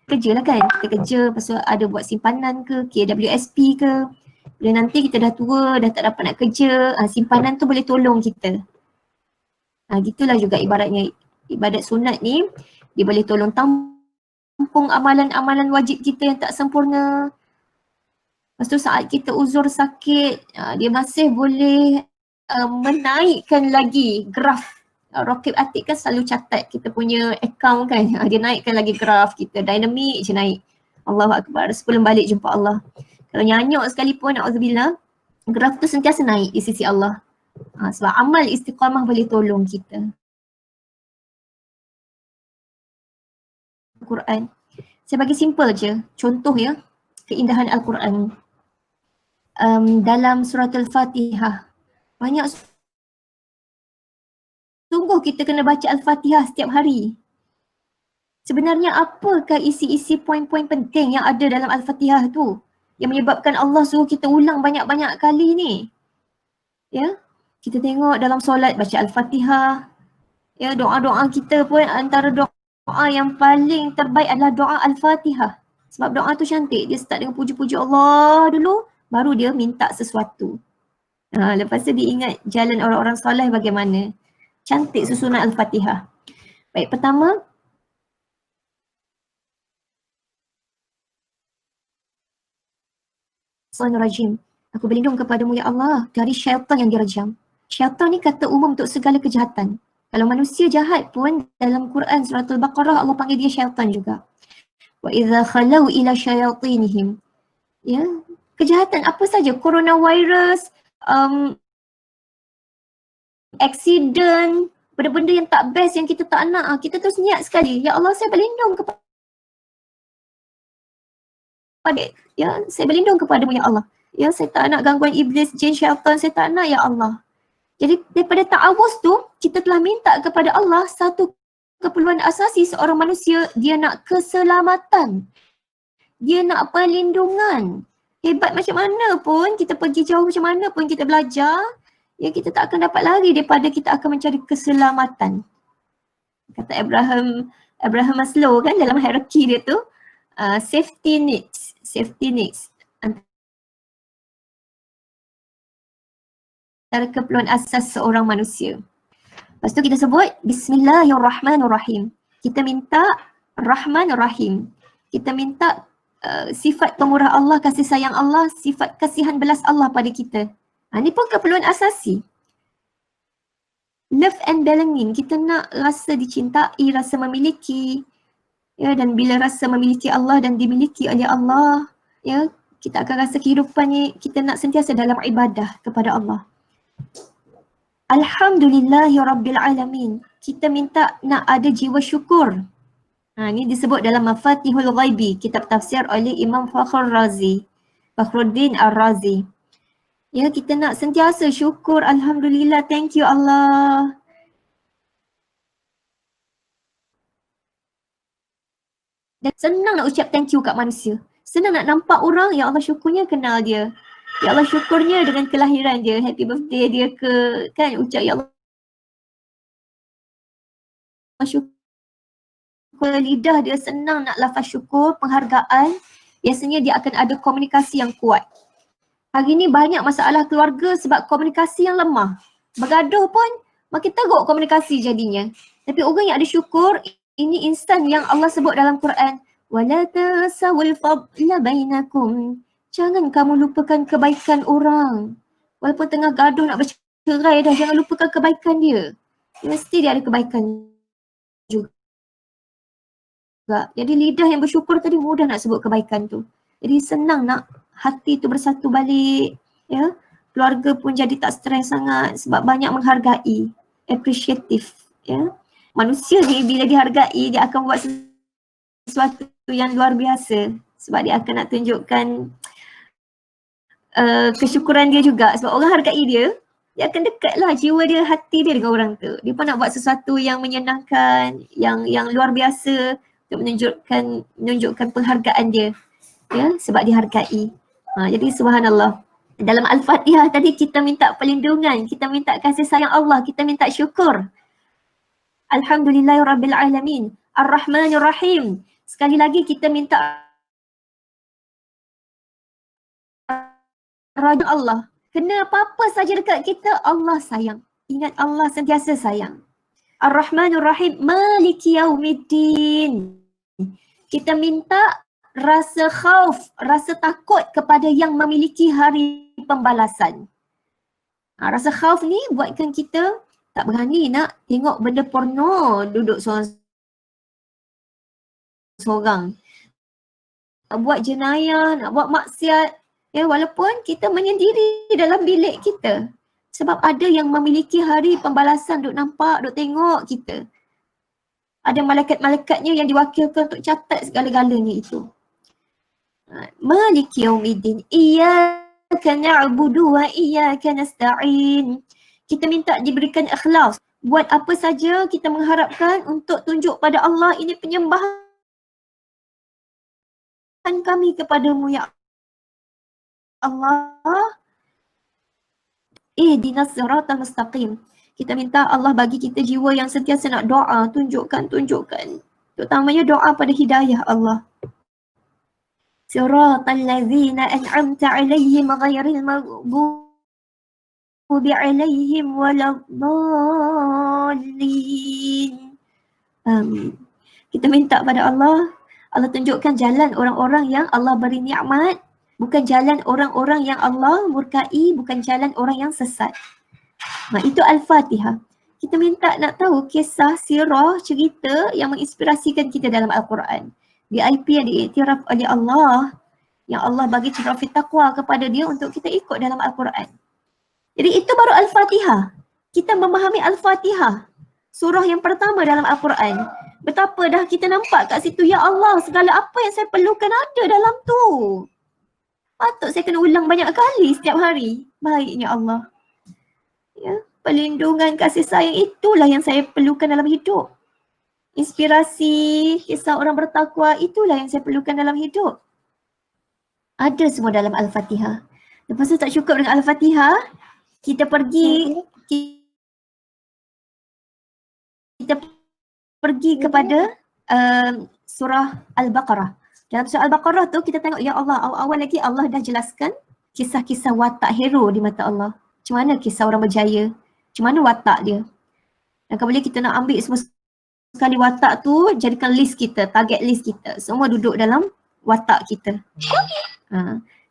kerja lah kan. Kita kerja, lepas tu ada buat simpanan ke, KWSP ke. Bila nanti kita dah tua, dah tak dapat nak kerja, simpanan tu boleh tolong kita. Gitulah juga ibaratnya. Ibadat sunat ni, dia boleh tolong tampung amalan-amalan wajib kita yang tak sempurna. Lepas tu saat kita uzur sakit, dia masih boleh menaikkan lagi graf. Rokib Atik kan selalu catat kita punya account kan. Dia naikkan lagi graf kita, dinamik je naik. Allahu Akbar, sebelum balik jumpa Allah. Kalau nyanyuk sekalipun, na'udzubillah, graf tu sentiasa naik di sisi Allah. Sebab amal istiqamah boleh tolong kita. Al-Quran. Saya bagi simple je, contoh ya, keindahan Al-Quran. Dalam surat Al-Fatihah, banyak sungguh kita kena baca Al-Fatihah setiap hari. Sebenarnya apakah isi-isi poin-poin penting yang ada dalam Al-Fatihah tu yang menyebabkan Allah suruh kita ulang banyak-banyak kali ni? Ya, kita tengok dalam solat baca Al-Fatihah. Ya, doa-doa kita pun antara doa yang paling terbaik adalah doa Al-Fatihah. Sebab doa tu cantik, dia start dengan puji-puji Allah dulu, baru dia minta sesuatu. Lepas tu dia ingat jalan orang-orang soleh bagaimana. Cantik susunan Al-Fatihah. Baik, pertama, Rajim. Aku berlindung kepadamu ya Allah dari syaitan yang dirajam. Syaitan ni kata umum untuk segala kejahatan. Kalau manusia jahat pun dalam Quran surah Al-Baqarah Allah panggil dia syaitan juga. Wa idza khalau ila syayatinihim. Ya, kejahatan apa saja, coronavirus, accident, benda-benda yang tak best yang kita tak nak, kita terus niat sekali, ya Allah saya berlindung kepada saya berlindung kepadamu ya Allah. Ya, saya tak nak gangguan iblis, jin, syaitan, saya tak nak ya Allah. Jadi daripada ta'awuz tu, kita telah minta kepada Allah satu keperluan asasi seorang manusia, dia nak keselamatan. Dia nak perlindungan. Hebat macam mana pun, kita pergi jauh macam mana pun kita belajar, ya kita tak akan dapat lari daripada kita akan mencari keselamatan. Kata Abraham Maslow kan dalam hierarki dia tu, safety needs. Antara keperluan asas seorang manusia. Lepas tu kita sebut Bismillahirrahmanirrahim. Kita minta Rahman Rahim. Kita minta sifat pemurah Allah, kasih sayang Allah, sifat kasihan belas Allah pada kita. Ini pun keperluan asasi. Love and belonging. Kita nak rasa dicintai, rasa memiliki. Ya, dan bila rasa memiliki Allah dan dimiliki oleh Allah, ya, kita akan rasa kehidupan ni kita nak sentiasa dalam ibadah kepada Allah. Alhamdulillahi Rabbil Alamin. Kita minta nak ada jiwa syukur. Ini disebut dalam Mafatihul Ghaibi, kitab tafsir oleh Imam Fakhruddin Ar-Razi. Ya, kita nak sentiasa syukur. Alhamdulillah, thank you Allah. Dan senang nak ucap thank you kat manusia. Senang nak nampak orang, ya Allah syukurnya kenal dia. Ya Allah syukurnya dengan kelahiran dia, happy birthday dia ke, kan ucap ya Allah syukur, lidah dia senang nak lafaz syukur, penghargaan, biasanya dia akan ada komunikasi yang kuat. Hari ni banyak masalah keluarga sebab komunikasi yang lemah. Bergaduh pun makin teruk komunikasi jadinya. Tapi orang yang ada syukur, ini insan yang Allah sebut dalam Quran, wala tasawul fadla bainakum. Jangan kamu lupakan kebaikan orang. Walaupun tengah gaduh nak bercerai dah, jangan lupakan kebaikan dia. Mesti dia ada kebaikan juga. Jadi lidah yang bersyukur tadi mudah nak sebut kebaikan tu. Jadi senang nak hati tu bersatu balik. Ya, keluarga pun jadi tak stres sangat sebab banyak menghargai, appreciative. Ya, manusia ni bila dihargai dia akan buat sesuatu yang luar biasa sebab dia akan nak tunjukkan kesyukuran dia juga. Sebab orang hargai dia, dia akan dekatlah jiwa dia, hati dia dengan orang tu. Dia pun nak buat sesuatu yang menyenangkan, yang luar biasa untuk menunjukkan penghargaan dia. Ya, sebab dihargai. Jadi subhanallah. Dalam Al-Fatihah tadi kita minta perlindungan, kita minta kasih sayang Allah, kita minta syukur. Alhamdulillahirabbil alamin. Ar-Rahmanir Rahim. Sekali lagi kita minta Raja Allah. Kena apa-apa saja dekat kita, Allah sayang. Ingat Allah sentiasa sayang. Ar-Rahmanur Rahim, Maliki Yaumiddin. Kita minta rasa khauf, rasa takut kepada yang memiliki hari pembalasan. Rasa khauf ni buatkan kita tak berani nak tengok benda porno duduk seorang-seorang. Nak buat jenayah, nak buat maksiat. Ya, walaupun kita menyendiri dalam bilik kita. Sebab ada yang memiliki hari pembalasan, duk nampak, duk tengok kita. Ada malaikat-malaikatnya yang diwakilkan untuk catat segala-galanya itu. Maliki Yaumiddin, Iyyaka na'budu wa iyyaka nasta'in. Kita minta diberikan ikhlas. Buat apa saja kita mengharapkan untuk tunjuk pada Allah, ini penyembahan kami kepadamu ya Allah. Ihdinas siratal mustaqim. Kita minta Allah bagi kita jiwa yang sentiasa nak doa, tunjukkan. Terutamanya doa pada hidayah Allah. Siratal ladzina an'amta 'alaihim ghairil maghdubi 'alaihim waladdallin. Kita minta pada Allah tunjukkan jalan orang-orang yang Allah beri nikmat. Bukan jalan orang-orang yang Allah murkai, bukan jalan orang yang sesat. Itu Al-Fatihah. Kita minta nak tahu kisah, sirah, cerita yang menginspirasikan kita dalam Al-Quran. VIP yang diiktiraf oleh Allah, yang Allah bagi cerafit taqwa kepada dia untuk kita ikut dalam Al-Quran. Jadi itu baru Al-Fatihah. Kita memahami Al-Fatihah, surah yang pertama dalam Al-Quran. Betapa dah kita nampak kat situ, ya Allah, segala apa yang saya perlukan ada dalam tu. Patut saya kena ulang banyak kali setiap hari. Baiknya Allah. Ya, perlindungan, kasih sayang, itulah yang saya perlukan dalam hidup. Inspirasi, kisah orang bertakwa, itulah yang saya perlukan dalam hidup. Ada semua dalam Al-Fatihah. Lepas tu tak cukup dengan Al-Fatihah, kita pergi kepada surah Al-Baqarah. Dalam surah Al-Baqarah tu kita tengok, ya Allah, awal-awal lagi Allah dah jelaskan kisah-kisah watak hero di mata Allah. Macam mana kisah orang berjaya, macam mana watak dia. Dan kemudian kita nak ambil semua sekali watak tu, jadikan list kita, target list kita. Semua duduk dalam watak kita.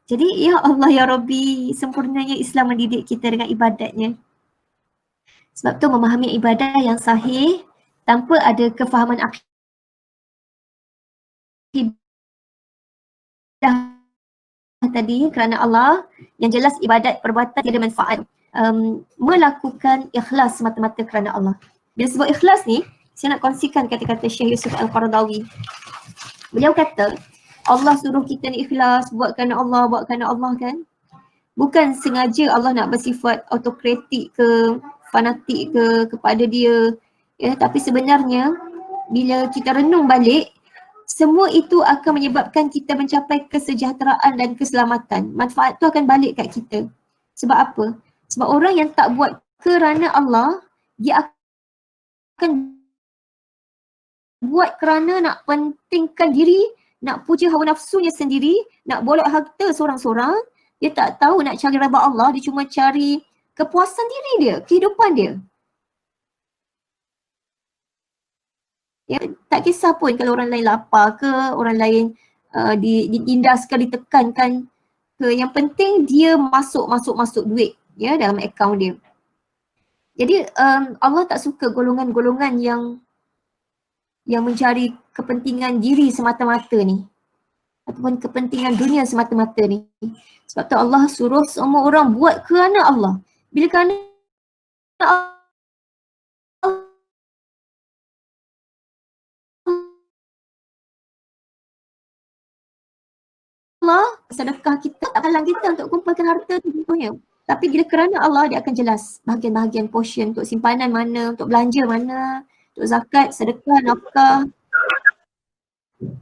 Jadi ya Allah ya Rabbi, sempurnanya Islam mendidik kita dengan ibadatnya. Sebab tu memahami ibadah yang sahih tanpa ada kefahaman akidah tadi kerana Allah, yang jelas ibadat perbuatan tiada manfaat. Melakukan ikhlas semata-mata kerana Allah. Bila sebut ikhlas ni, saya nak kongsikan kata-kata Syekh Yusuf Al-Qaradawi. Beliau kata, Allah suruh kita ni ikhlas, buat kerana Allah kan. Bukan sengaja Allah nak bersifat autokratik ke, fanatik ke kepada dia. Ya, tapi sebenarnya bila kita renung balik, semua itu akan menyebabkan kita mencapai kesejahteraan dan keselamatan. Manfaat tu akan balik kat kita. Sebab apa? Sebab orang yang tak buat kerana Allah, dia akan buat kerana nak pentingkan diri, nak puja hawa nafsunya sendiri, nak bolak harta seorang-seorang. Dia tak tahu nak cari redha Allah, dia cuma cari kepuasan diri dia, kehidupan dia. Ya, tak kisah pun kalau orang lain lapar ke, orang lain diindaskan, ditekankan ke. Yang penting dia masuk duit ya dalam akaun dia. Jadi Allah tak suka golongan-golongan yang mencari kepentingan diri semata-mata ni, ataupun kepentingan dunia semata-mata ni. Sebab tu Allah suruh semua orang buat kerana Allah. Bila kerana Allah, sedekah kita tak halang kita untuk kumpulkan harta tu contohnya. Tapi bila kerana Allah, dia akan jelas bahagian-bahagian portion untuk simpanan mana, untuk belanja mana, untuk zakat, sedekah, nafkah.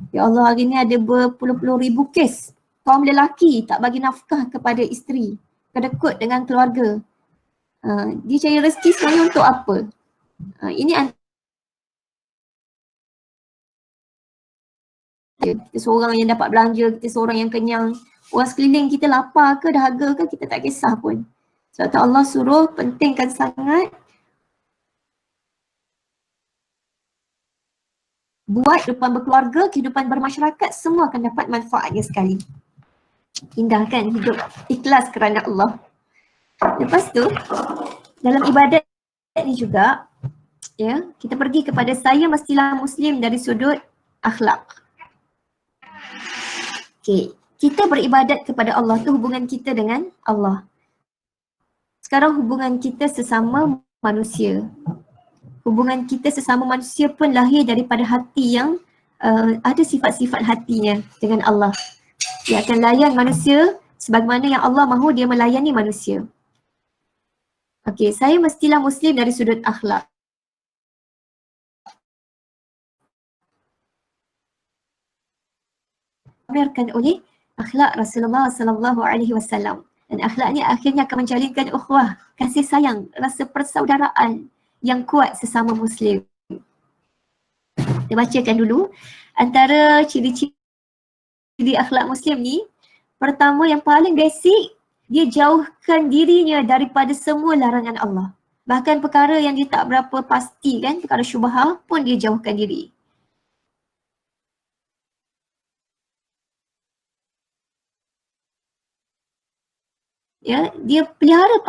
Ya Allah, hari ni ada berpuluh-puluh ribu kes kaum lelaki tak bagi nafkah kepada isteri, kedekut dengan keluarga. Dia cari rezeki sebenarnya untuk apa? Ini kita seorang yang dapat belanja, kita seorang yang kenyang. Orang sekeliling kita lapar ke, dahaga ke, kita tak kisah pun. Sebab tu Allah suruh pentingkan sangat buat kehidupan berkeluarga, kehidupan bermasyarakat, semua akan dapat manfaatnya sekali. Indah kan hidup ikhlas kerana Allah. Lepas tu, dalam ibadat ni juga, ya, kita pergi kepada saya mestilah Muslim dari sudut akhlak. Okay, kita beribadat kepada Allah tu hubungan kita dengan Allah. Sekarang hubungan kita sesama manusia. Hubungan kita sesama manusia pun lahir daripada hati yang ada sifat-sifat hatinya dengan Allah. Dia akan layan manusia sebagaimana yang Allah mahu dia melayani manusia. Okey, saya mestilah Muslim dari sudut akhlak. Diajarkan oleh akhlak Rasulullah sallallahu alaihi wasallam. Dan akhlak ni akhirnya akan menjalinkan ukhuwah, kasih sayang, rasa persaudaraan yang kuat sesama Muslim. Kita bacakan dulu antara ciri-ciri akhlak Muslim ni. Pertama, yang paling basic, dia jauhkan dirinya daripada semua larangan Allah. Bahkan perkara yang dia tak berapa pasti kan, perkara syubhah pun dia jauhkan diri. Ya, dia pelihara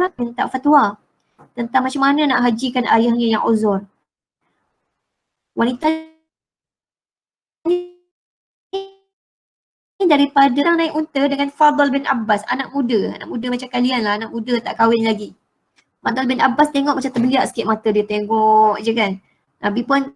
Arab minta fatwa tentang macam mana nak hajikan ayahnya yang uzur. Wanita ni daripada orang naik unta dengan Fadl bin Abbas, anak muda macam kalian lah, anak muda tak kahwin lagi. Fadl bin Abbas tengok macam terbeliak sikit mata dia, tengok je kan. Nabi pun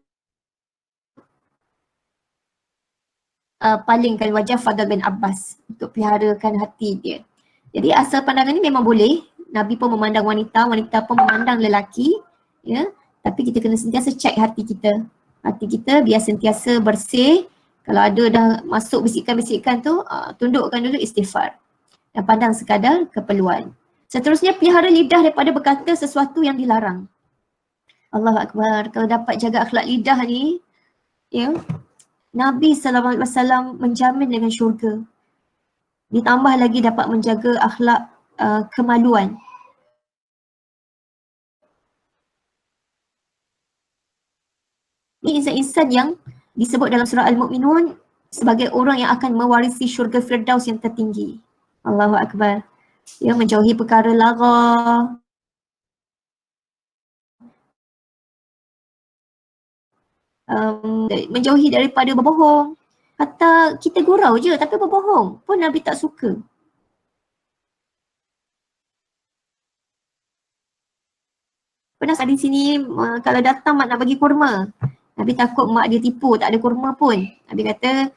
palingkan wajah Fadl bin Abbas untuk peliharakan hati dia. Jadi asal pandangan ni memang boleh. Nabi pun memandang wanita, wanita pun memandang lelaki, ya. Tapi kita kena sentiasa cek hati kita. Hati kita biar sentiasa bersih. Kalau ada dah masuk bisikan-bisikan tu, tundukkan dulu, istighfar. Dan pandang sekadar keperluan. Seterusnya, pelihara lidah daripada berkata sesuatu yang dilarang. Allahu Akbar. Kalau dapat jaga akhlak lidah ni, ya, Nabi SAW menjamin dengan syurga. Ditambah lagi dapat menjaga akhlak kemaluan. Ini insan-insan yang disebut dalam surah Al-Mu'minun sebagai orang yang akan mewarisi syurga Firdaus yang tertinggi. Allahu Akbar. Ya, menjauhi perkara lara, menjauhi daripada berbohong. Hatta kita gurau je tapi berbohong pun Nabi tak suka. Pernah di sini kalau datang mak nak bagi kurma, Nabi takut mak dia tipu, tak ada kurma pun. Nabi kata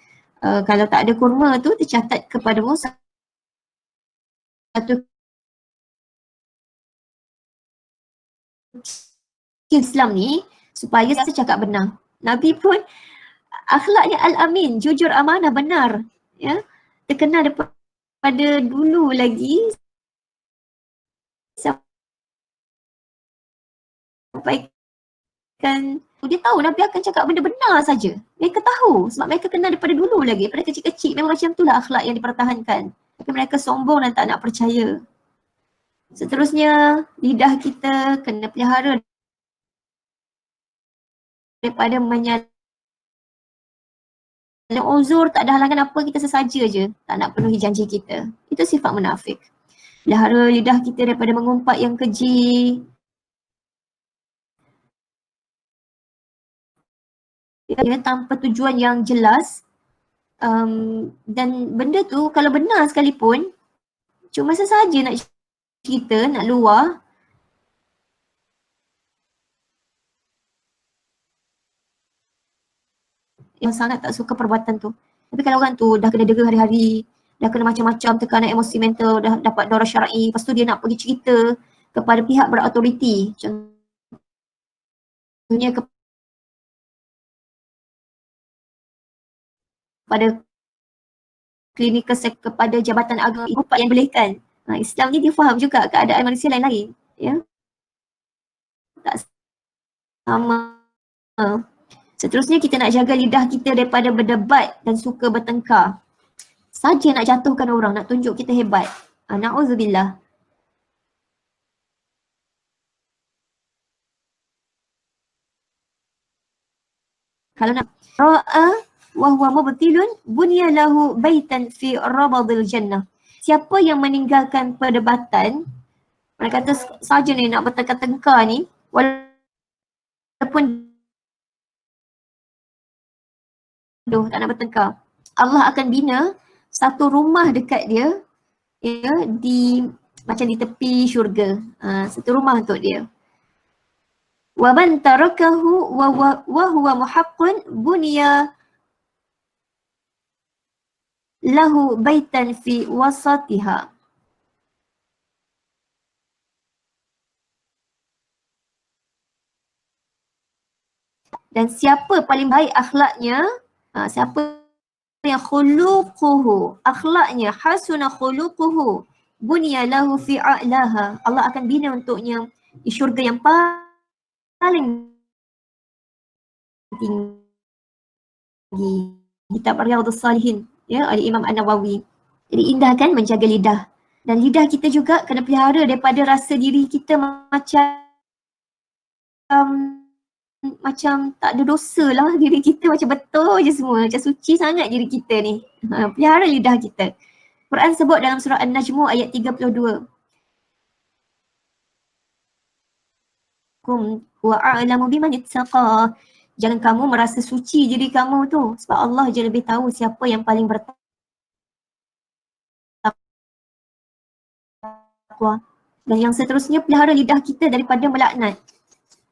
kalau tak ada kurma tu tercatat kepadamu satu Islam ni supaya saya cakap benar. Nabi pun akhlaknya Al-Amin, jujur, amanah, benar. Ya, terkenal daripada dulu lagi sampai kan dia tahu Nabi akan cakap benda benar saja. Mereka tahu sebab mereka kenal daripada dulu lagi. Daripada kecil-kecil memang macam itulah akhlak yang dipertahankan. Tapi mereka sombong dan tak nak percaya. Seterusnya, lidah kita kena pelihara daripada menyalahkan uzur, tak ada halangan apa, kita sesaja je. Tak nak penuhi janji kita. Itu sifat munafik. Pelihara lidah kita daripada mengumpat yang keji. Ya, tanpa tujuan yang jelas. Dan benda tu kalau benar sekalipun, cuma sesaja nak cerita, nak luar. Yang sangat tak suka perbuatan tu. Tapi kalau orang tu dah kena dera hari-hari, dah kena macam-macam tekanan emosi mental, dah dapat daurah syar'i, lepas tu dia nak pergi cerita kepada pihak berautoriti. Contohnya kepada klinikal, kepada jabatan agama, upat yang bolehkan. Islam ni dia faham juga keadaan manusia lain-lain. Ya? Tak sama. Seterusnya kita nak jaga lidah kita daripada berdebat dan suka bertengkar. Saja nak jatuhkan orang, nak tunjuk kita hebat. Na'udzubillah. Kalau nak ra'a wa huwa mubtilun bunya lahu baitan fi rabadil jannah. Siapa yang meninggalkan perdebatan, mereka kata saja ni nak bertengkar-tengkar ni, walaupun tak nak bertengkar, Allah akan bina satu rumah dekat dia, ya, macam di tepi syurga. Satu rumah untuk dia. Wa man tarakahu wa huwa muhaqqun bunya lahu baitan fi wasatiha. Dan siapa paling baik akhlaknya, siapa yang khuluquhu, akhlaknya hasuna khuluquhu, bunya lahu fi a'laha, Allah akan bina untuknya di syurga yang paling tinggi. Kitab Riyadhus Salihin, ya, oleh Imam An-Nawawi. Jadi indah kan menjaga lidah. Dan lidah kita juga kena pelihara daripada rasa diri kita macam tak ada dosa lah, diri kita macam betul je semua, macam suci sangat diri kita ni. Pelihara lidah kita. Quran sebut dalam surah An-Najmu ayat 32. wa a'lamu biman ittaqa. Jangan kamu merasa suci diri kamu tu, sebab Allah je lebih tahu siapa yang paling bertakwa. Dan yang seterusnya, pelihara lidah kita daripada melaknat.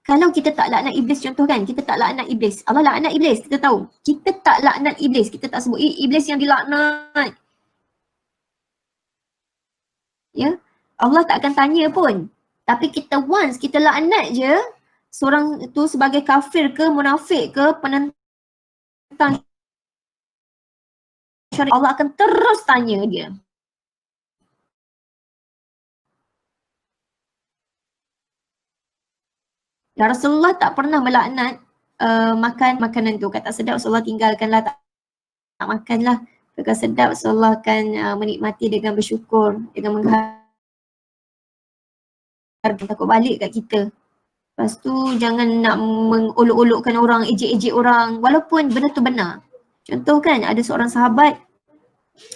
Kalau kita tak laknat iblis, contoh kan, kita tak laknat iblis. Allah laknat iblis, kita tahu. Kita tak laknat iblis, kita tak sebut iblis yang dilaknat. Ya, Allah tak akan tanya pun. Tapi kita once kita laknat je, seorang tu sebagai kafir ke, munafik ke, penentang syariat, Allah akan terus tanya dia. Dan Rasulullah tak pernah melaknat makan makanan tu. Kata sedap, Rasulullah tinggalkanlah, tak makanlah. Kata sedap, Rasulullah akan menikmati dengan bersyukur, dengan menghargai, takut balik kat kita. Lepas tu jangan nak mengolok-olokkan orang, ejek-ejek orang, walaupun benda tu benar. Contoh kan, ada seorang sahabat,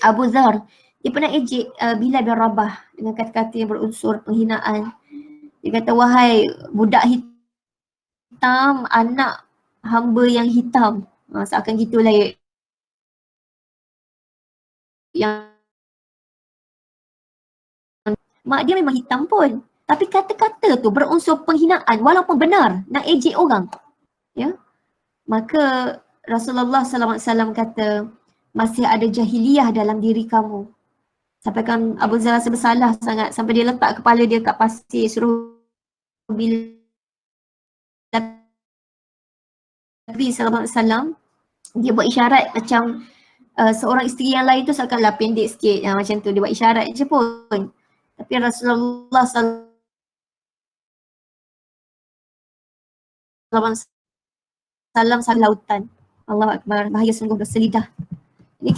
Abu Dhar, dia pernah ejek Bilal bin Rabah dengan kata-kata yang berunsur penghinaan. Dia kata, wahai budak hitam, anak hamba yang hitam. Seakan gitulah yang mak dia memang hitam pun. Tapi kata-kata tu berunsur penghinaan walaupun benar, nak ejek orang. Ya. Maka Rasulullah SAW kata, masih ada jahiliyah dalam diri kamu. Sampai kan Abu Zar rasa bersalah sangat sampai dia letak kepala dia kat pasir, suruh Bilal. Nabi SAW, dia buat isyarat macam seorang isteri yang lain tu seakanlah pendek sikit, macam tu, dia buat isyarat je pun. Tapi Rasulullah SAW lautan. Allah Akbar, bahaya sungguh berlidah.